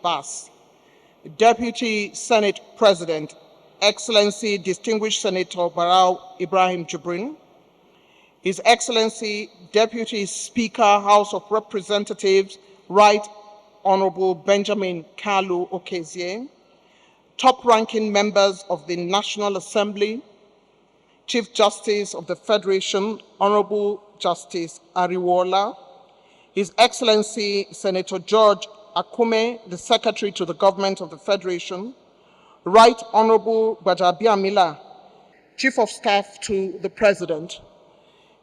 Bass, Deputy Senate President, Excellency Distinguished Senator Barau Ibrahim Jibrin, His Excellency Deputy Speaker, House of Representatives, Right Honorable Benjamin Kalu Okezie, top-ranking members of the National Assembly, Chief Justice of the Federation, Honorable Justice Ariwola, His Excellency Senator George Akume, the Secretary to the Government of the Federation, Right Honorable Gbajabiamila, Chief of Staff to the President,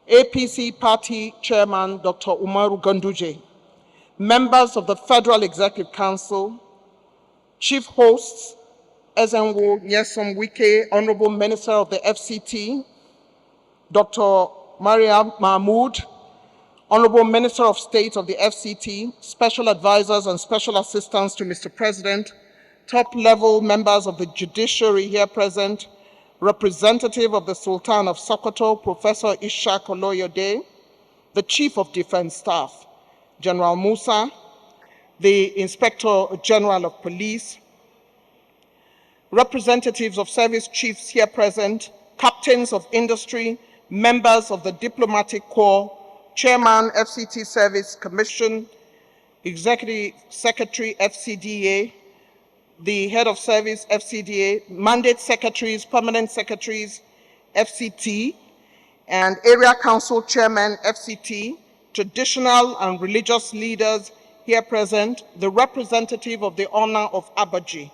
APC Party Chairman Dr. Umaru Ganduje, members of the Federal Executive Council, Chief Hosts, Nyesom Wike, Honorable Minister of the FCT, Dr. Mariam Mahmood, Honorable Minister of State of the FCT, Special Advisors and Special Assistants to Mr. President, top-level members of the judiciary here present, representative of the Sultan of Sokoto, Professor Ishaq Oloyede, the Chief of Defense Staff, General Musa, the Inspector General of Police, representatives of service chiefs here present, captains of industry, members of the Diplomatic Corps, Chairman, FCT Service Commission, Executive Secretary, FCDA, the Head of Service, FCDA, Mandate Secretaries, Permanent Secretaries, FCT, and Area Council Chairman, FCT, traditional and religious leaders here present, the representative of the Honor of Abaji,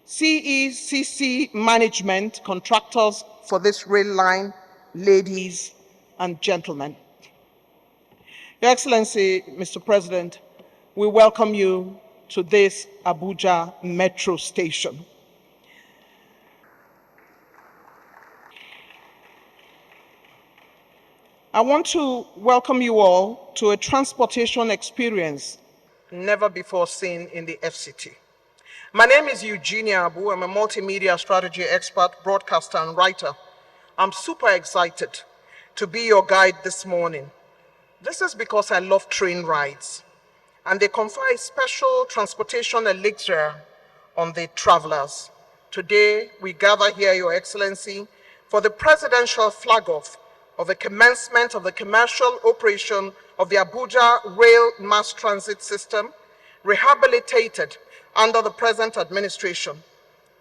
CECC management, contractors for this rail line, ladies and gentlemen. Your Excellency, Mr. President, we welcome you to this Abuja metro station. I want to welcome you all to a transportation experience never before seen in the FCT. My name is Eugenia Abu. I'm a multimedia strategy expert, broadcaster, and writer. I'm super excited to be your guide this morning. This is because I love train rides, and they confer a special transportation elixir on the travelers. Today, we gather here, Your Excellency, for the presidential flag-off of the commencement of the commercial operation of the Abuja Rail Mass Transit System, rehabilitated under the present administration.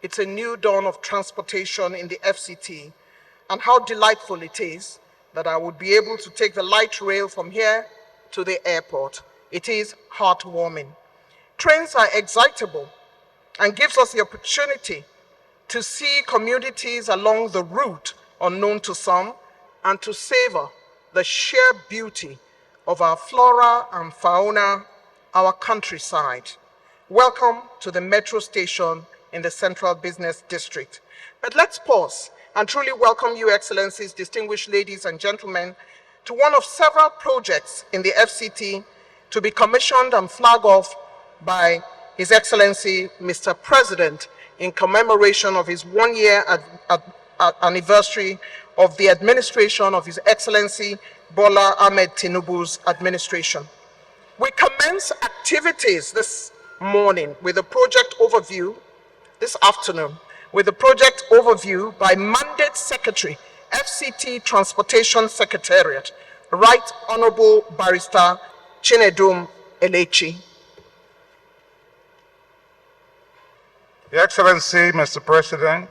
It's a new dawn of transportation in the FCT, and how delightful it is that I would be able to take the light rail from here to the airport. It is heartwarming. Trains are excitable and gives us the opportunity to see communities along the route unknown to some and to savor the sheer beauty of our flora and fauna, our countryside. Welcome to the metro station in the Central Business District. But let's pause and truly welcome you, Excellencies, distinguished ladies and gentlemen, to one of several projects in the FCT to be commissioned and flag off by His Excellency, Mr. President, in commemoration of his one-year anniversary of the administration of His Excellency Bola Tinubu's administration. We commence activities this morning with a project overview, this afternoon, with a project overview by Mandate Secretary, FCT Transportation Secretariat, Right Honorable Barrister Chinedum Elechi. Your Excellency, Mr. President,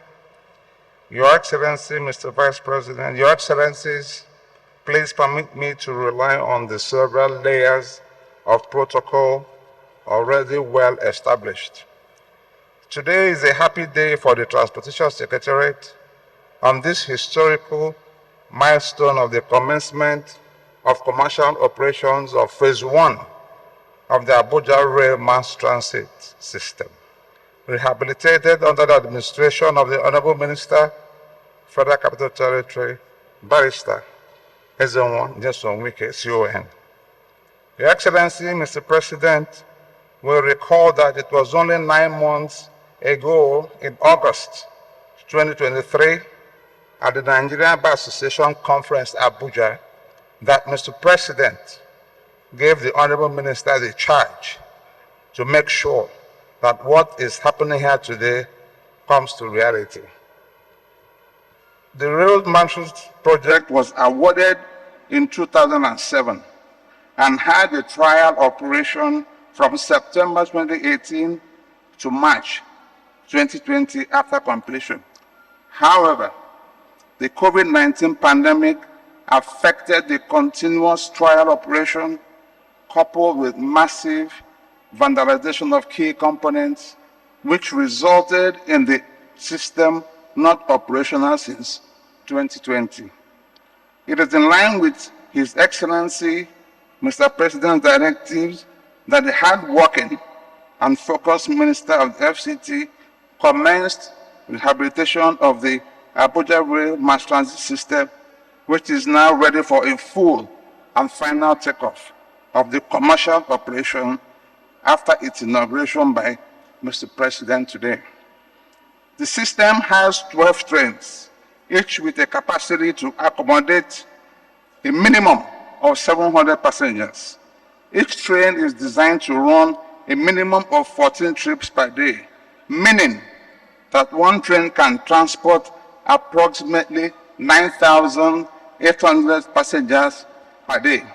Your Excellency, Mr. Vice President, Your Excellencies, please permit me to rely on the several layers of protocol already well established. Today is a happy day for the Transportation Secretariat on this historical milestone of the commencement of commercial operations of Phase 1 of the Abuja Rail Mass Transit System, rehabilitated under the administration of the Honorable Minister, Federal Capital Territory, Barrister Nyesom Wike, CON. Your Excellency, Mr. President, will recall that it was only 9 months ago, in August 2023, at the Nigerian Bar Association Conference, Abuja, that Mr. President gave the Honorable Minister the charge to make sure that what is happening here today comes to reality. The rail management project was awarded in 2007 and had a trial operation from September 2018 to March 2020 after completion. However, the COVID-19 pandemic affected the continuous trial operation, coupled with massive vandalization of key components, which resulted in the system not operational since 2020. It is in line with His Excellency, Mr. President's directives that the hard-working and focused Minister of the FCT commenced rehabilitation of the Abuja Rail mass transit system, which is now ready for a full and final takeoff of the commercial operation after its inauguration by Mr. President today. The system has 12 trains, each with a capacity to accommodate a minimum of 700 passengers. Each train is designed to run a minimum of 14 trips per day, meaning that one train can transport approximately 9,800 passengers per day.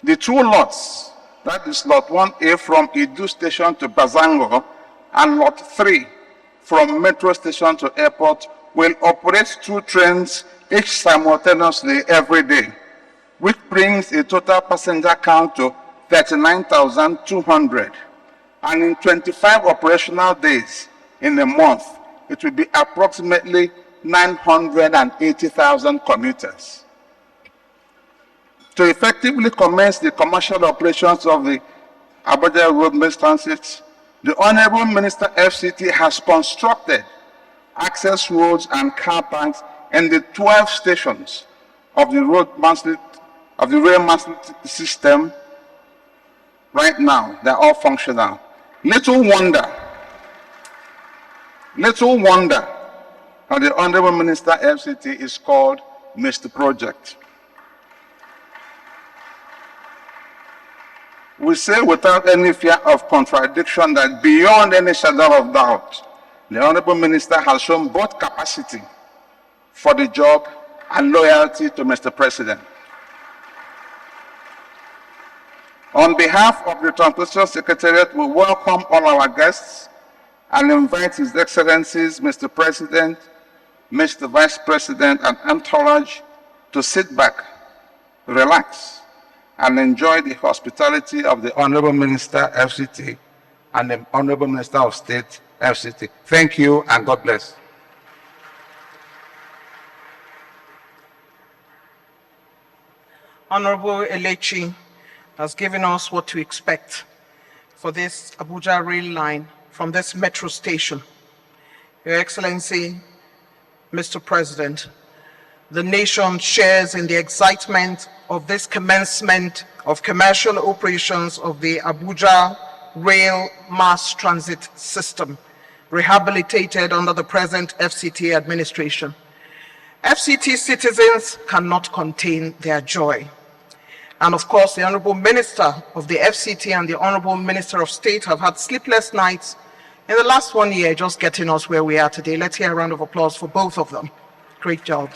The two lots, that is Lot 1A from Idu Station to Bazango and Lot 3 from Metro Station to Airport, will operate two trains each simultaneously every day, which brings a total passenger count to 39,200. And in 25 operational days in a month, it will be approximately 980,000 commuters. To effectively commence the commercial operations of the Abuja Road Mass Transit, the Honorable Minister FCT has constructed access roads and car parks in the 12 stations of the rail mass system. Right now, they're all functional. Little wonder that the Honorable Minister FCT is called Mr. Project. We say without any fear of contradiction that beyond any shadow of doubt, the Honorable Minister has shown both capacity for the job and loyalty to Mr. President. On behalf of the Transportation Secretariat, we welcome all our guests and invite His Excellencies, Mr. President, Mr. Vice President, and entourage to sit back, relax, and enjoy the hospitality of the Honorable Minister FCT and the Honorable Minister of State FCT. Thank you and God bless. Honorable Elechi has given us what to expect for this Abuja Rail line from this metro station. Your Excellency, Mr. President, the nation shares in the excitement of this commencement of commercial operations of the Abuja Rail mass transit system, rehabilitated under the present FCT administration. FCT citizens cannot contain their joy. And of course, the Honorable Minister of the FCT and the Honorable Minister of State have had sleepless nights in the last 1 year just getting us where we are today. Let's hear a round of applause for both of them. Great job.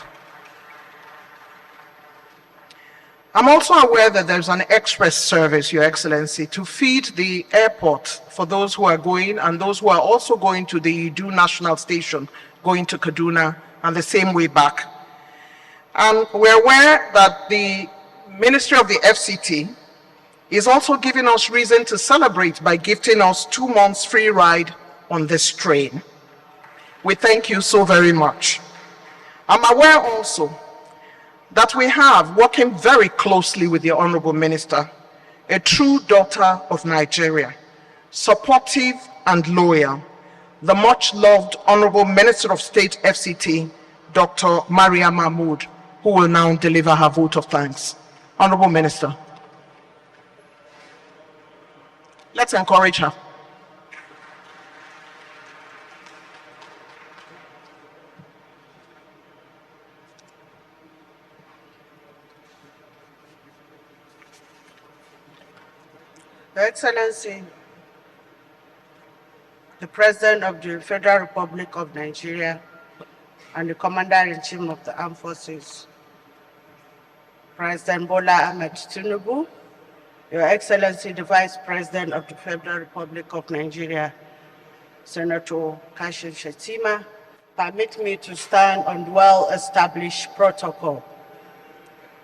I'm also aware that there's an express service, Your Excellency, to feed the airport for those who are going and those who are also going to the Idu National Station, going to Kaduna, and the same way back. And we're aware that the Ministry of the FCT is also giving us reason to celebrate by gifting us 2 months free ride on this train. We thank you so very much. I'm aware also that we have, working very closely with the Honorable Minister, a true daughter of Nigeria, supportive and loyal, the much-loved Honorable Minister of State FCT, Dr. Maria Mahmood, who will now deliver her vote of thanks. Honorable Minister. Let's encourage her. Your Excellency, the President of the Federal Republic of Nigeria and the Commander-in-Chief of the Armed Forces, President Bola Tinubu, Your Excellency, the Vice President of the Federal Republic of Nigeria, Senator Kashim Shettima, permit me to stand on the well-established protocol.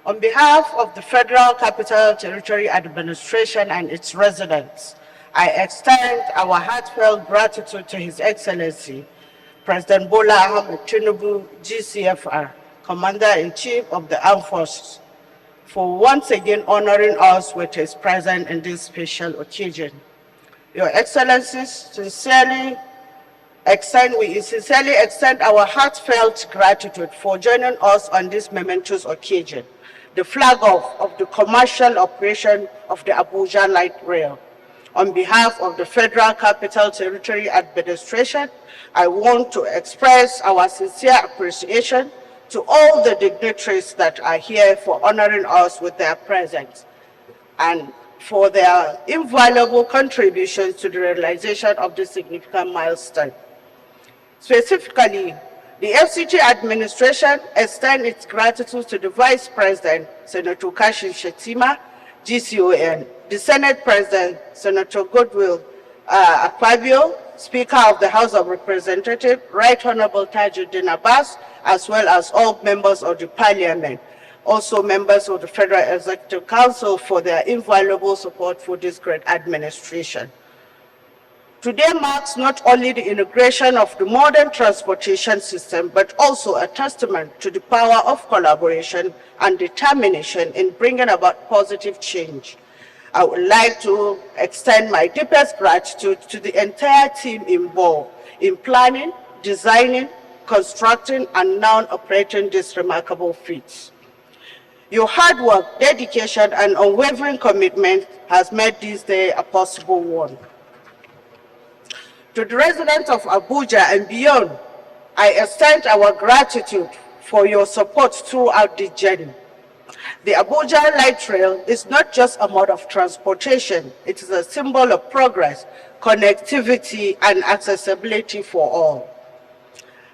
On behalf of the Federal Capital Territory Administration and its residents, I extend our heartfelt gratitude to His Excellency, President Bola Tinubu, GCFR, Commander-in-Chief of the Armed Forces, for once again honoring us with his presence in this special occasion. Your Excellencies, we sincerely extend our heartfelt gratitude for joining us on this momentous occasion, the flag off of the commercial operation of the Abuja Light Rail. On behalf of the Federal Capital Territory Administration, I want to express our sincere appreciation to all the dignitaries that are here for honoring us with their presence and for their invaluable contributions to the realization of this significant milestone. Specifically, the FCT administration extends its gratitude to the Vice President, Senator Kashim Shettima, GCON, the Senate President, Senator Goodwill Akpabio, Speaker of the House of Representatives, Right Honorable Tajuddin Abbas, as well as all members of the Parliament, also members of the Federal Executive Council for their invaluable support for this great administration. Today marks not only the integration of the modern transportation system, but also a testament to the power of collaboration and determination in bringing about positive change. I would like to extend my deepest gratitude to the entire team involved in planning, designing, constructing, and now operating these remarkable feats. Your hard work, dedication, and unwavering commitment has made this day a possible one. To the residents of Abuja and beyond, I extend our gratitude for your support throughout this journey. The Abuja Light Rail is not just a mode of transportation, it is a symbol of progress, connectivity, and accessibility for all.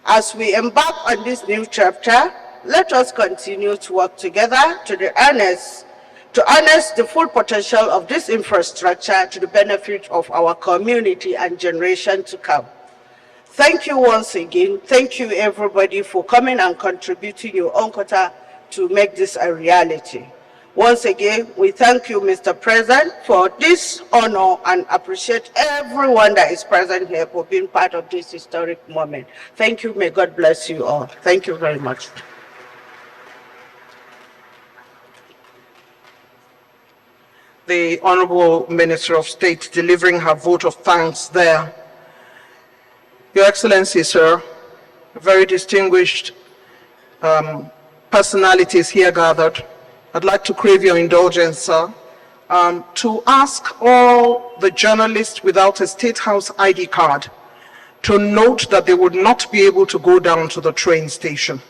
As we embark on this new chapter, let us continue to work together to harness the full potential of this infrastructure to the benefit of our community and generation to come. Thank you once again. Thank you everybody for coming and contributing your own quota to make this a reality. Once again, we thank you, Mr. President, for this honor and appreciate everyone that is present here for being part of this historic moment. Thank you. May God bless you all. Thank you very much. The Honorable Minister of State delivering her vote of thanks there. Your Excellency, sir, very distinguished personalities here gathered. I'd like to crave your indulgence, sir, to ask all the journalists without a State House ID card to note that they would not be able to go down to the train station.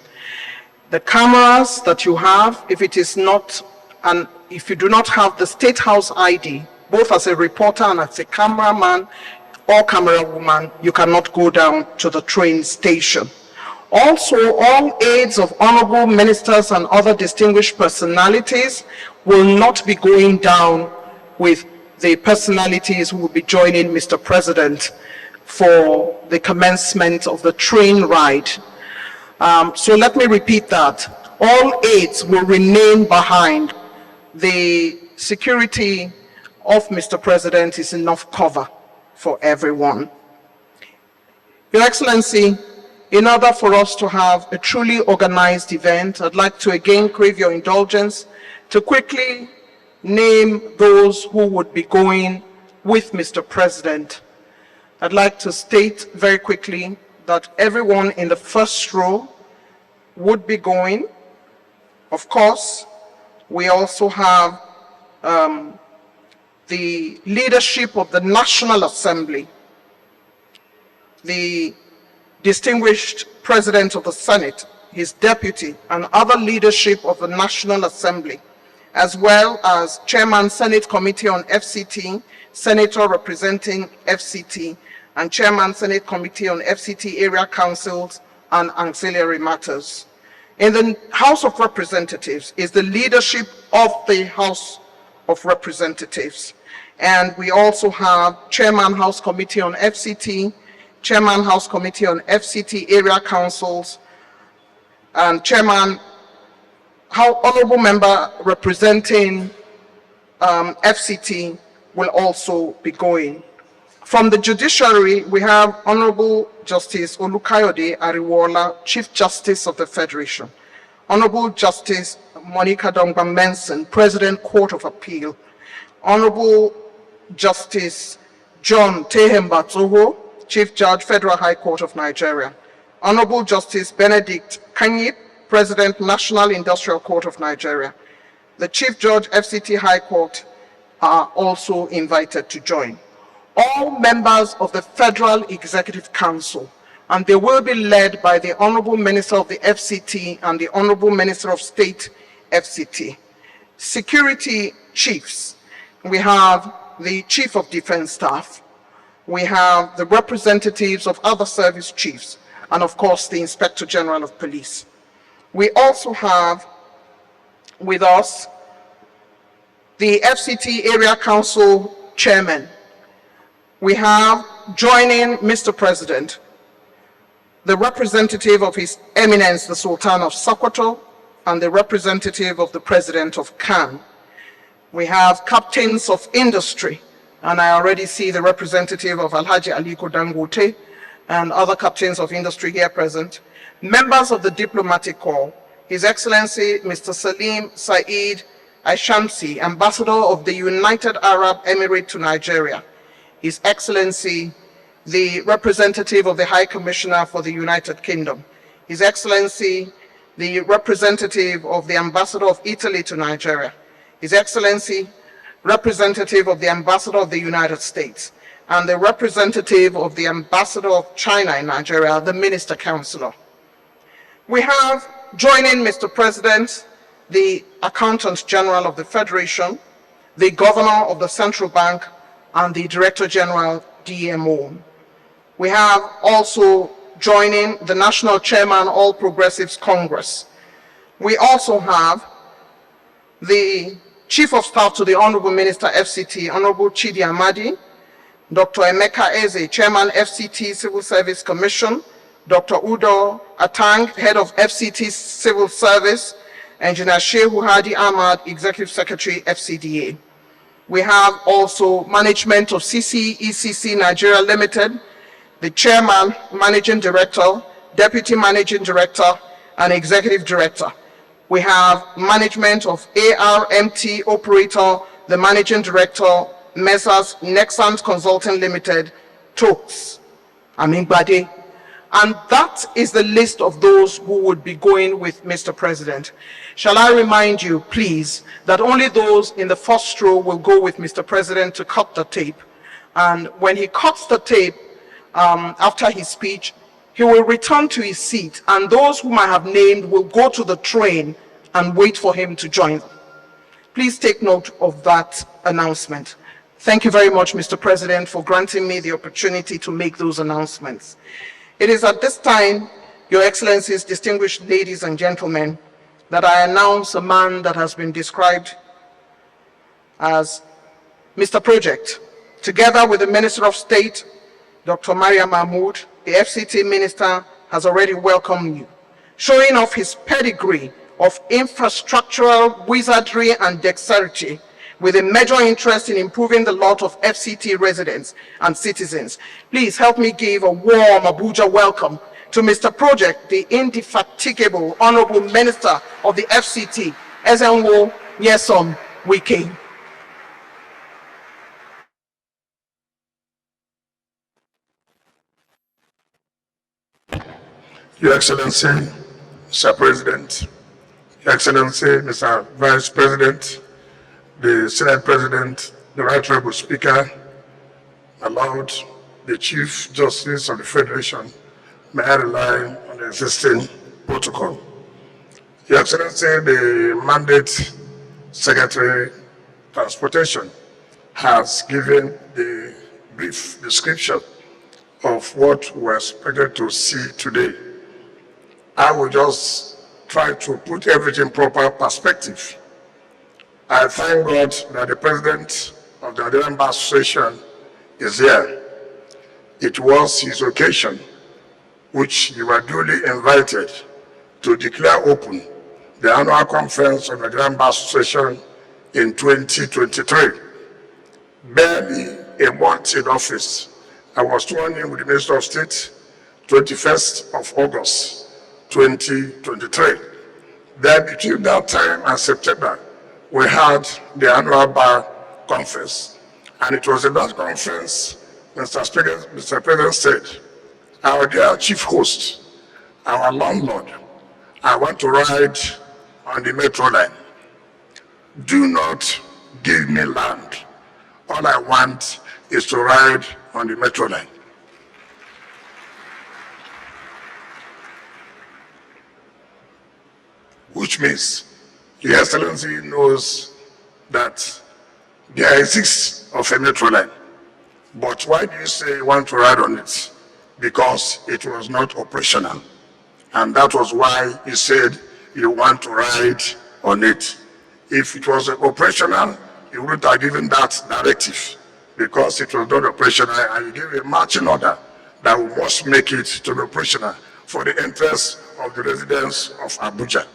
The cameras that you have, if you do not have the State House ID, both as a reporter and as a cameraman or camera woman, you cannot go down to the train station. Also, all aides of honorable ministers and other distinguished personalities will not be going down with the personalities who will be joining Mr. President for the commencement of the train ride. So let me repeat that. All aides will remain behind. The security of Mr. President is enough cover for everyone. Your Excellency, in order for us to have a truly organized event, I'd like to again crave your indulgence to quickly name those who would be going with Mr. President. I'd like to state very quickly that everyone in the first row would be going. Of course, we also have the leadership of the National Assembly, the distinguished President of the Senate, his deputy, and other leadership of the National Assembly, as well as Chairman Senate Committee on FCT, Senator representing FCT, and Chairman Senate Committee on FCT Area Councils and Ancillary Matters. In the House of Representatives is the leadership of the House of Representatives. And we also have Chairman House Committee on FCT, Chairman House Committee on FCT Area Councils, and Chairman, Honorable Member representing FCT will also be going. From the judiciary, we have Honorable Justice Olukayode Ariwola, Chief Justice of the Federation, Honorable Justice Monica Dongba Menson, President Court of Appeal, Honorable Justice John Tehemba Tsoho, Chief Judge, Federal High Court of Nigeria, Honorable Justice Benedict Kanyip, President, National Industrial Court of Nigeria. The Chief Judge, FCT High Court, are also invited to join. All members of the Federal Executive Council, and they will be led by the Honorable Minister of the FCT and the Honorable Minister of State, FCT. Security chiefs, we have the Chief of Defense Staff, we have the representatives of other service chiefs, and of course the Inspector General of Police. We also have with us the FCT Area Council Chairman. We have joining Mr. President, the representative of His Eminence, the Sultan of Sokoto, and the representative of the President of Khan. We have captains of industry, and I already see the representative of Alhaji Aliko Dangote and other captains of industry here present. Members of the diplomatic corps, His Excellency Mr. Salim Saeed Aishamsi, Ambassador of the United Arab Emirates to Nigeria, His Excellency the representative of the High Commissioner for the United Kingdom, His Excellency the representative of the Ambassador of Italy to Nigeria, His Excellency representative of the Ambassador of the United States, and the representative of the Ambassador of China in Nigeria, the Minister Counselor. We have joining Mr. President, the Accountant General of the Federation, the Governor of the Central Bank, and the Director General, DMO. We have also joining the National Chairman, All Progressives Congress. We also have the Chief of Staff to the Honorable Minister, FCT, Honorable Chidi Amadi, Dr. Emeka Eze, Chairman, FCT Civil Service Commission, Dr. Udo Atang, Head of FCT Civil Service, Engineer Shehu Hadi Ahmad, Executive Secretary, FCDA. We have also management of CCECC Nigeria Limited, the Chairman, Managing Director, Deputy Managing Director, and Executive Director. We have management of ARMT Operator, the Managing Director, Messrs. Nexant Consulting Limited, TOKS, Amingbade. And that is the list of those who would be going with Mr. President. Shall I remind you, please, that only those in the first row will go with Mr. President to cut the tape. And when he cuts the tape, after his speech, he will return to his seat, and those whom I have named will go to the train and wait for him to join them. Please take note of that announcement. Thank you very much, Mr. President, for granting me the opportunity to make those announcements. It is at this time, Your Excellencies, distinguished ladies and gentlemen, that I announce a man that has been described as Mr. Project. Together with the Minister of State, Dr. Maria Mahmoud, the FCT Minister has already welcomed you, showing off his pedigree of infrastructural wizardry and dexterity, with a major interest in improving the lot of FCT residents and citizens. Please help me give a warm Abuja welcome to Mr. Project, the indefatigable Honorable Minister of the FCT, Nyesom Wike. Your Excellency, Mr. President, Your Excellency, Mr. Vice President, the Senate President, the Right Honorable Speaker, my Lord, the Chief Justice of the Federation, may I rely on the existing protocol. Your Excellency, the mandate Secretary Transportation has given the brief description of what we're expected to see today. I will just try to put everything in proper perspective. I thank God that the president of the Nigerian Bar Association is here. It was his occasion, which you were duly invited to declare open the annual conference of the Nigerian Bar Association in 2023. Barely a month in office, I was sworn in with the Minister of State, 21st of August, 2023. Then between that time and September, we had the annual bar conference. And it was in that conference, Mr. President said, our dear chief host, our landlord, I want to ride on the metro line. Do not give me land. All I want is to ride on the metro line. Which means Your Excellency knows that there exists of a metro line. But why do you say you want to ride on it? Because it was not operational. And that was why you said you want to ride on it. If it was operational, you wouldn't have given that directive. Because it was not operational, and you gave a marching order that we must make it to be operational for the interest of the residents of Abuja.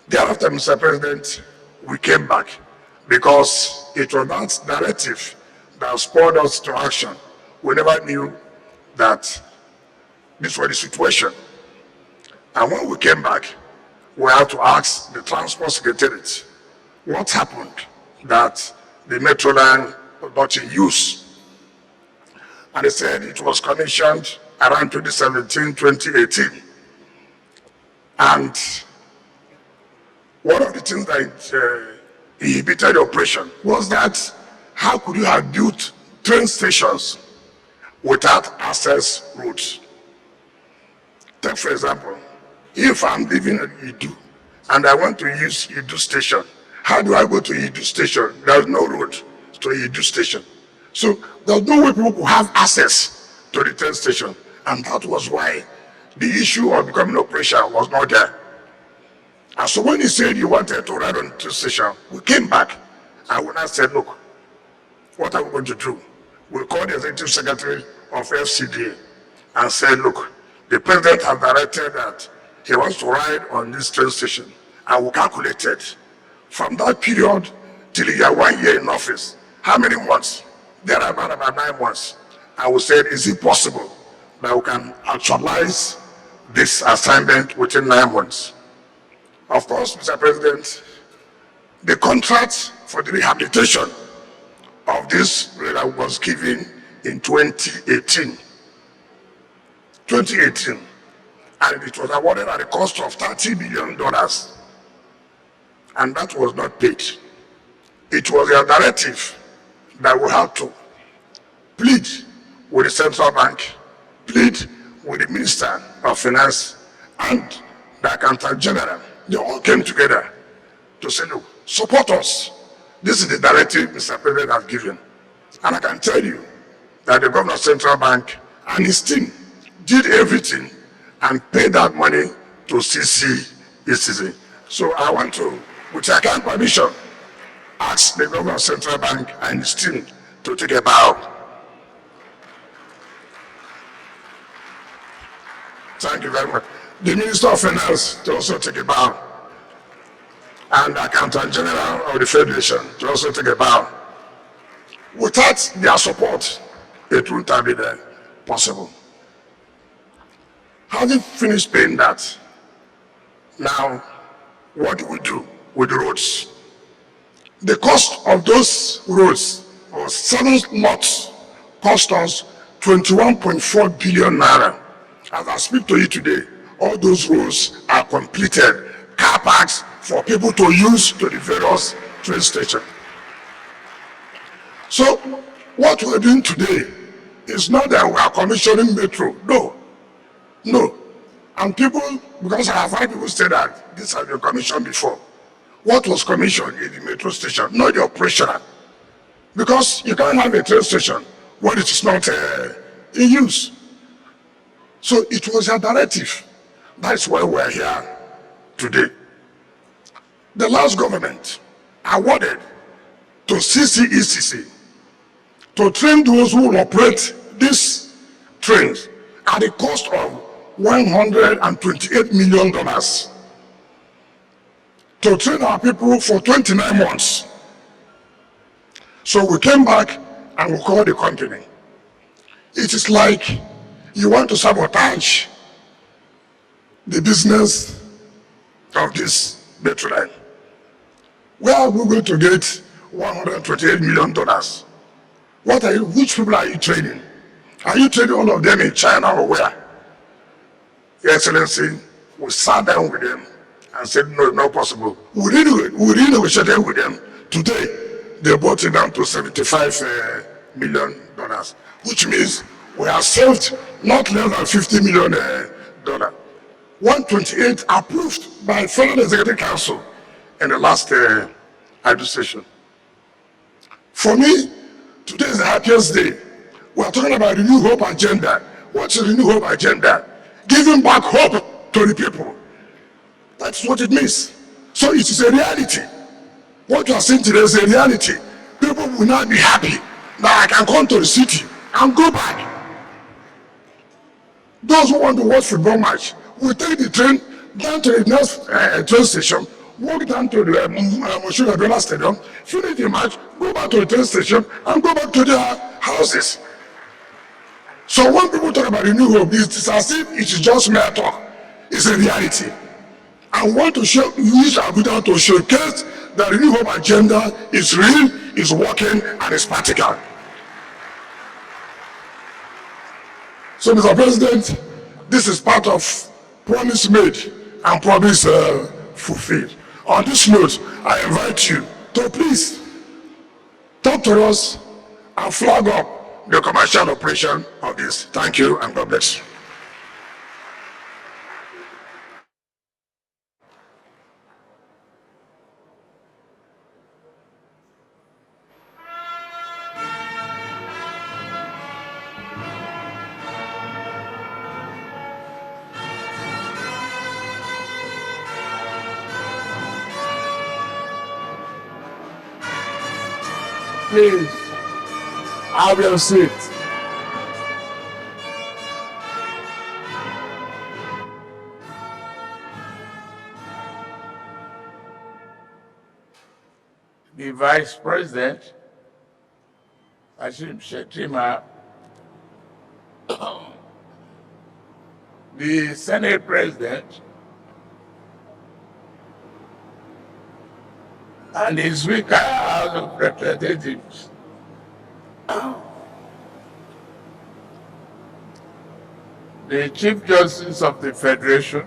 Thereafter, Mr. President, we came back because it was that directive that spurred us to action. We never knew that this was the situation. And when we came back, we had to ask the Transport Secretariat what happened that the metro line was not in use. And they said it was commissioned around 2017, 2018. And one of the things that inhibited the operation was that how could you have built train stations without access roads? Take for example, if I'm living in Idu and I want to use Idu station, how do I go to Idu station? There's no road to Idu station. So there's no way people could have access to the train station. And that was why the issue of becoming operational was not there. And so when he said you wanted to ride on the train station, we came back and when I said, look, what are we going to do? We called the executive secretary of FCDA and said, look, the president has directed that he wants to ride on this train station. And we calculated from that period till he had 1 year in office, how many months? There are about 9 months. And we said, is it possible that we can actualize this assignment within 9 months? Of course, Mr. President, the contract for the rehabilitation of this rail was given in 2018. 2018. And it was awarded at a cost of $30 billion. And that was not paid. It was a directive that we had to plead with the central bank, plead with the Minister of Finance and the Accountant General. They all came together to say, look, support us. This is the directive Mr. President has given. And I can tell you that the Governor of Central Bank and his team did everything and paid that money to CCECC. So I want to, with your kind permission, ask the Governor of Central Bank and his team to take a bow. Thank you very much. The Minister of Finance to also take a bow. And the Accountant General of the Federation to also take a bow. Without their support, it wouldn't have been possible. Having finished paying that, now what do we do with the roads? The cost of those roads was 7 lots, cost us 21.4 billion naira. As I speak to you today, all those roads are completed, car parks for people to use to the various train stations. So what we're doing today is not that we are commissioning metro, no. And people, because I have heard people say that this has been commissioned before, what was commissioned in the metro station, not the operational. Because you can't have a train station when it is not in use. So it was a directive. That's why we're here today. The last government awarded to CCECC to train those who will operate these trains at the cost of $128 million to train our people for 29 months. So we came back and we called the company. It is like you want to sabotage the business of this metro line. Where are we going to get $128 million? Which people are you training? Are you training all of them in China or where? Your Excellency, we sat down with them and said, no, not possible. We renegotiated with them. Today, they brought it down to $75 million, which means we have saved not less than $50 million. 128 approved by Federal Executive Council in the last administration. For me, today is the happiest day. We are talking about the New Hope agenda. What's the New Hope agenda? Giving back hope to the people. That's what it means. So it is a reality. What you are saying today is a reality. People will not be happy that I can come to the city and go back. Those who want to watch football match will take the train down to the next train station, walk down to the Moshood Stadium, finish the match, go back to the train station, and go back to their houses. So when people talk about the New Hope, it's as if it is just mere talk. It's a reality. I want to use Abuja to showcase that the New Hope agenda is real, is working, and is practical. So, Mr. President, this is part of promise made and promise fulfilled. On this note, I invite you to please talk to us and flag up the commercial operation of this. Thank you and God bless you. Please, have your seat. The Vice President, Ashim Shetima, the Senate President, and the Speaker of Representatives. The Chief Justice of the Federation,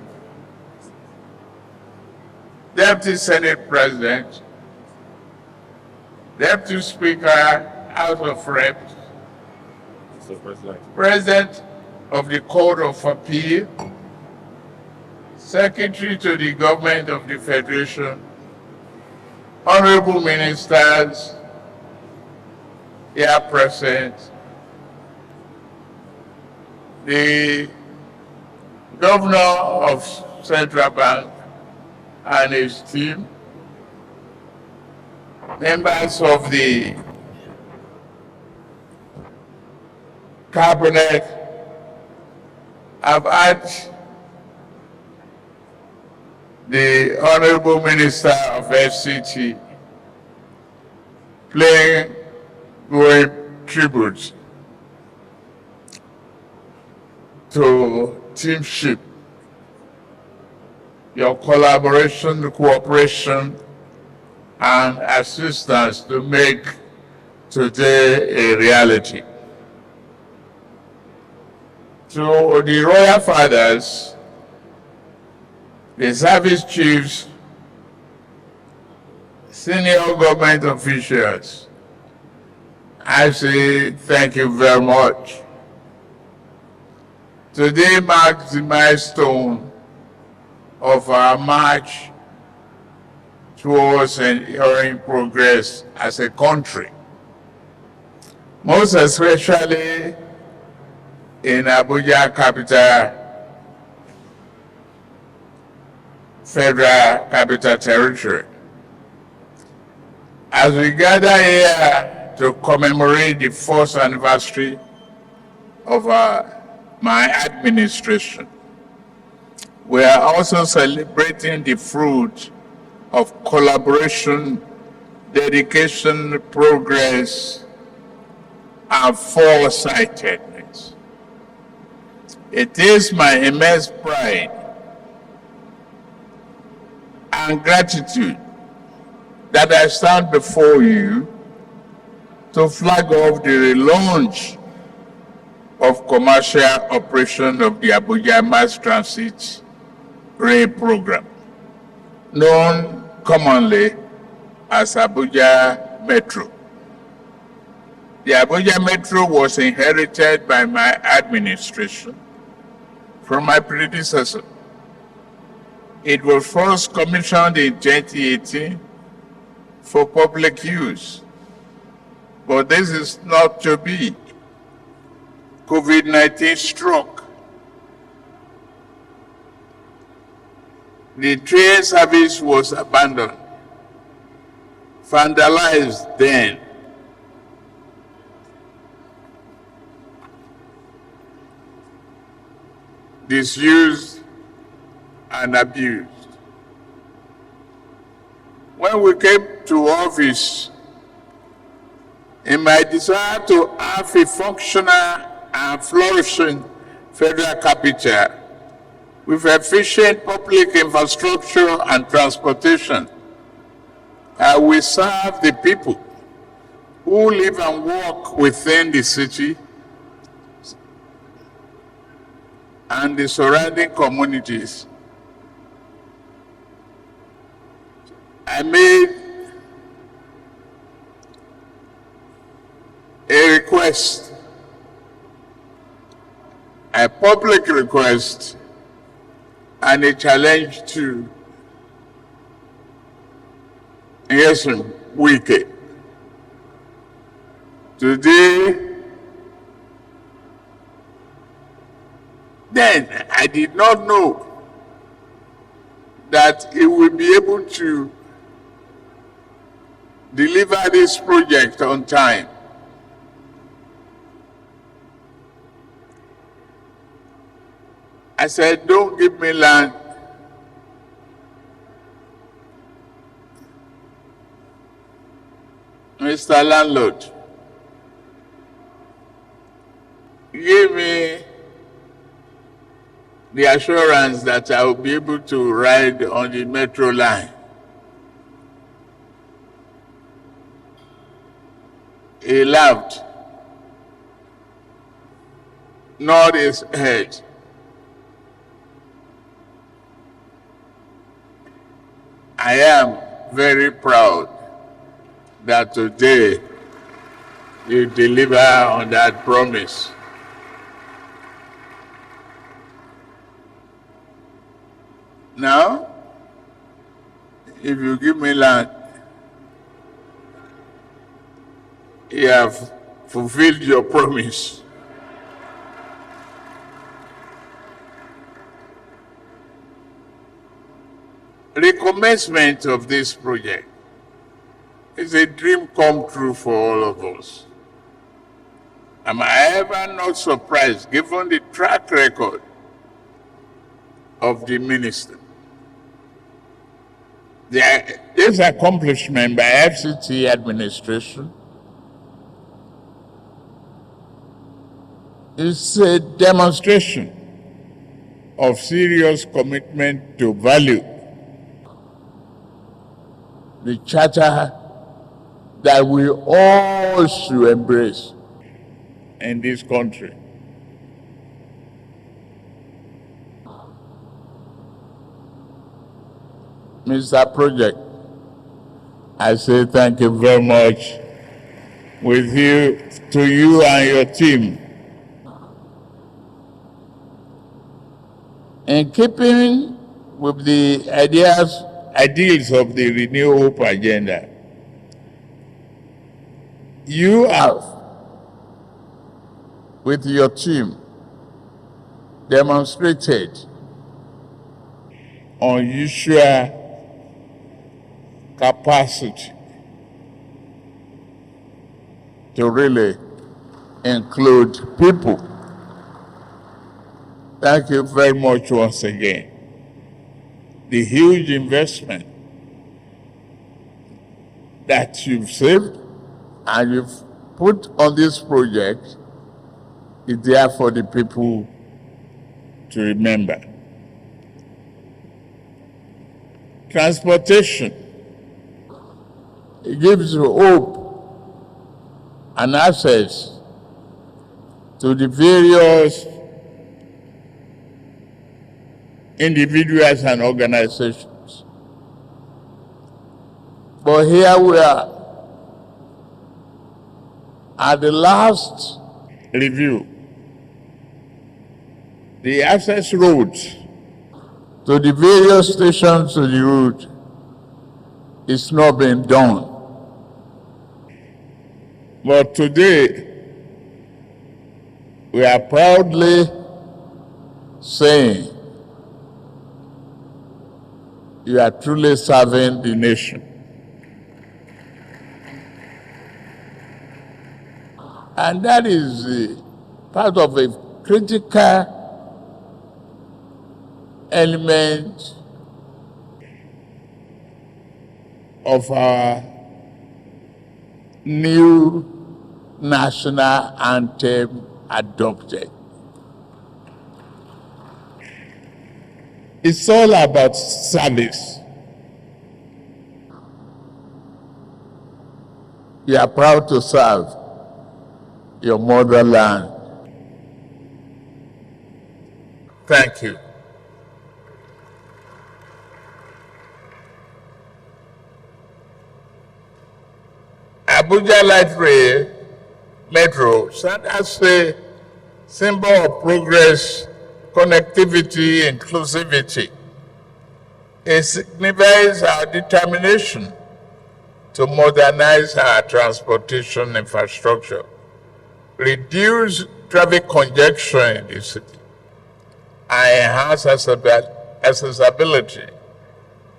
Deputy Senate President, Deputy Speaker, House of Reps, President of the Court of Appeal, Secretary to the Government of the Federation, Honorable Ministers, here present, the Governor of Central Bank and his team, members of the Cabinet, I've had the Honorable Minister of FCT paying tribute to teamship, your collaboration, cooperation, and assistance to make today a reality. To the Royal Fathers, the service chiefs, senior government officials, I say thank you very much. Today marks the milestone of our march towards enduring progress as a country, most especially in Abuja Capital, Federal Capital Territory. As we gather here to commemorate the fourth anniversary of my administration, we are also celebrating the fruit of collaboration, dedication, progress, and foresightedness. It is my immense pride and gratitude that I stand before you to flag off the relaunch of commercial operation of the Abuja Mass Transit Rail Program, known commonly as Abuja Metro. The Abuja Metro was inherited by my administration from my predecessor. It was first commissioned in 2018 for public use, but this is not to be. COVID-19 struck. The train service was abandoned, vandalized then. Disused and abused. When we came to office, in my desire to have a functional and flourishing federal capital with efficient public infrastructure and transportation, we serve the people who live and work within the city and the surrounding communities. I made a request, a public request, and a challenge to Nyesom Wike. Today, then I did not know that he will be able to deliver this project on time. I said, don't give me land. Mr. Landlord, give me the assurance that I will be able to ride on the metro line. He laughed, nodded his head. I am very proud that today you deliver on that promise. Now, if you give me land, you have fulfilled your promise. Recommencement of this project is a dream come true for all of us. Am I ever not surprised, given the track record of the minister? This accomplishment by FCT administration is a demonstration of serious commitment to value the charter that we all should embrace in this country. Mr. Project, I say thank you very much to you and your team. In keeping with the ideas ideals of the Renew Hope agenda. You have, with your team, demonstrated unusual capacity to really include people. Thank you very much once again. The huge investment that you've saved and you've put on this project is there for the people to remember. Transportation, it gives you hope and access to the various individuals and organizations. But here we are at the last review. The access roads to the various stations of the route is not being done. But today, we are proudly saying you are truly serving the nation. And that is part of a critical element of our new national anthem adopted. It's all about service. You are proud to serve your motherland. Thank you. Abuja Light Rail Metro serves as a symbol of progress, connectivity, inclusivity. It signifies our determination to modernize our transportation infrastructure, reduce traffic congestion in the city, and enhance accessibility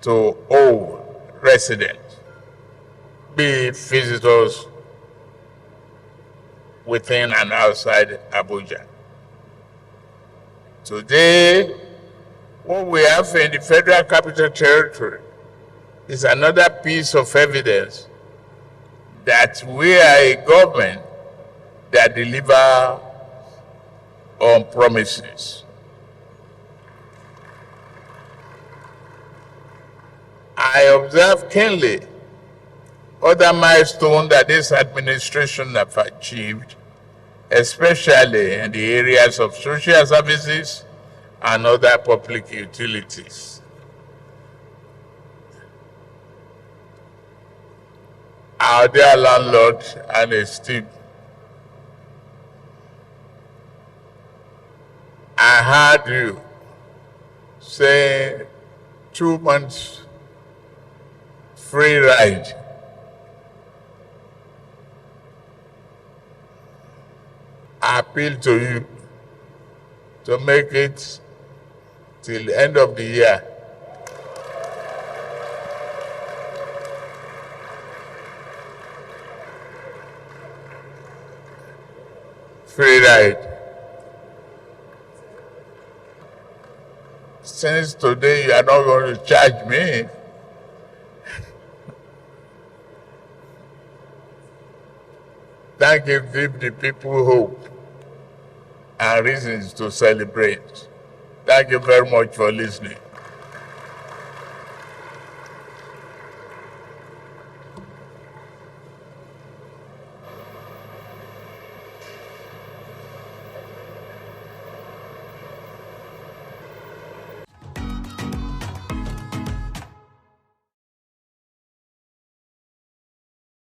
to all residents, be visitors within and outside Abuja. Today, what we have in the Federal Capital Territory is another piece of evidence that we are a government that delivers on promises. I observe keenly other milestones that this administration have achieved, especially in the areas of social services and other public utilities. Our dear landlord and his team, I heard you say 2 months free ride. I appeal to you to make it till the end of the year. Free ride. Since today you are not going to charge me, thank you, give the people hope and reasons to celebrate. Thank you very much for listening.